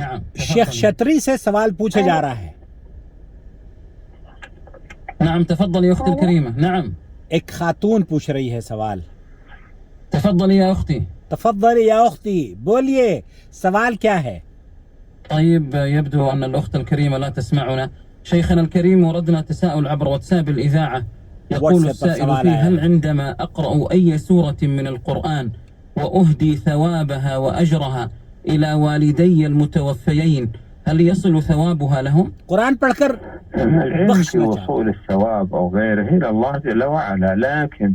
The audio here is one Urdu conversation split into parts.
نعم شیخ شتری سے سوال پوچھا جا رہا ہے. نعم تفضل يا أختي الكريمة. نعم ایک خاتون پوچھ رہی ہے سوال. تفضل يا أختي. تفضل یا اختی، بولیے سوال کیا ہے؟ طيب يبدو أن الأخت الكريمة لا تسمعنا. شيخنا الكريم وردنا تساؤل عبر واتساب الإذاعة. يقول السائل فيه: هل عندما أقرأ أي سورة من القرآن وأهدي ثوابها وأجرها إلى والدي المتوفيين هل يصل ثوابها لهم؟ قرآن پڑھ کر العلم في وصول الثواب أو غيره إلى الله جل وعلا، لكن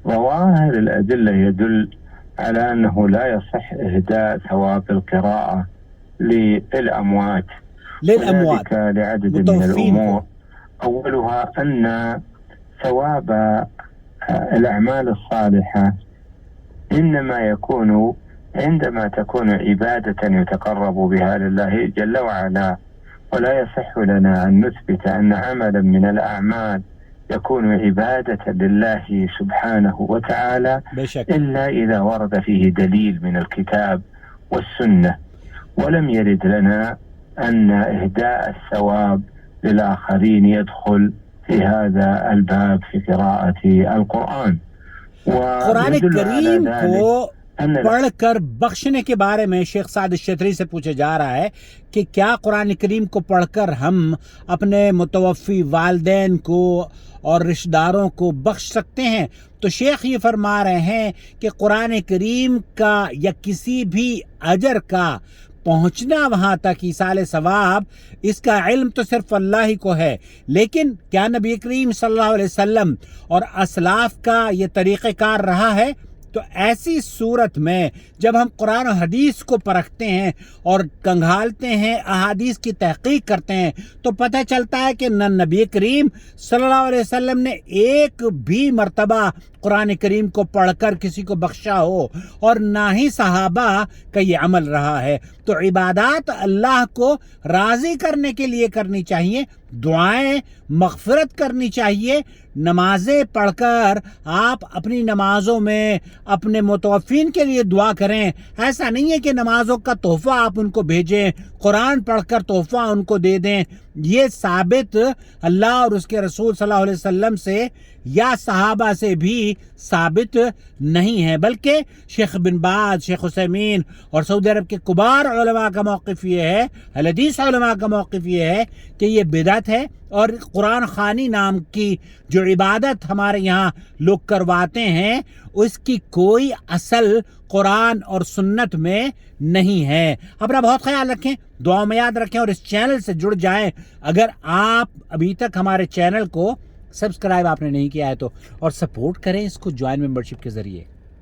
ظواهر الأدلة يدل على أنه لا يصح إهداء ثواب القراءة للأموات وذلك لعدد من الأمور. أولها أن ثواب الأعمال الصالحة إنما يكون عندما تكون عبادة يتقرب بها لله جل وعلا، ولا يصح لنا أن نثبت أن عملا من الأعمال يكون عبادة لله سبحانه وتعالى إلا إذا ورد فيه دليل من الكتاب والسنة، ولم يرد لنا أن إهداء الثواب للآخرين يدخل في هذا الباب في قراءة القرآن. قرآن کریم کو پڑھ کر بخشنے کے بارے میں شیخ سعد الشتری سے پوچھا جا رہا ہے کہ کیا قرآن کریم کو پڑھ کر ہم اپنے متوفی والدین کو اور رشتہ داروں کو بخش سکتے ہیں؟ تو شیخ یہ فرما رہے ہیں کہ قرآن کریم کا یا کسی بھی اجر کا پہنچنا وہاں تک ایصال ثواب، اس کا علم تو صرف اللہ ہی کو ہے، لیکن کیا نبی کریم صلی اللہ علیہ وسلم اور اسلاف کا یہ طریقہ کار رہا ہے؟ تو ایسی صورت میں جب ہم قرآن و حدیث کو پرکھتے ہیں اور کنگھالتے ہیں، احادیث کی تحقیق کرتے ہیں، تو پتہ چلتا ہے کہ نہ نبی کریم صلی اللہ علیہ وسلم نے ایک بھی مرتبہ قرآن کریم کو پڑھ کر کسی کو بخشا ہو، اور نہ ہی صحابہ کا یہ عمل رہا ہے. تو عبادات اللہ کو راضی کرنے کے لیے کرنی چاہیے، دعائیں مغفرت کرنی چاہیے. نمازیں پڑھ کر آپ اپنی نمازوں میں اپنے متوفین کے لیے دعا کریں. ایسا نہیں ہے کہ نمازوں کا تحفہ آپ ان کو بھیجیں، قرآن پڑھ کر تحفہ ان کو دے دیں. یہ ثابت اللہ اور اس کے رسول صلی اللہ علیہ وسلم سے یا صحابہ سے بھی ثابت نہیں ہے، بلکہ شیخ بن باز، شیخ عثیمین اور سعودی عرب کے کبار علماء کا موقف یہ ہے، حدیث علماء کا موقف یہ ہے کہ یہ بدعت ہے، اور قرآن خوانی نام کی جو عبادت ہمارے یہاں لوگ کرواتے ہیں اس کی کوئی اصل قرآن اور سنت میں نہیں ہے. اپنا بہت خیال رکھیں، دعاؤں میں یاد رکھیں، اور اس چینل سے جڑ جائیں اگر آپ ابھی تک ہمارے چینل کو سبسکرائب آپ نے نہیں کیا ہے تو، اور سپورٹ کریں اس کو جوائن ممبرشپ کے ذریعے.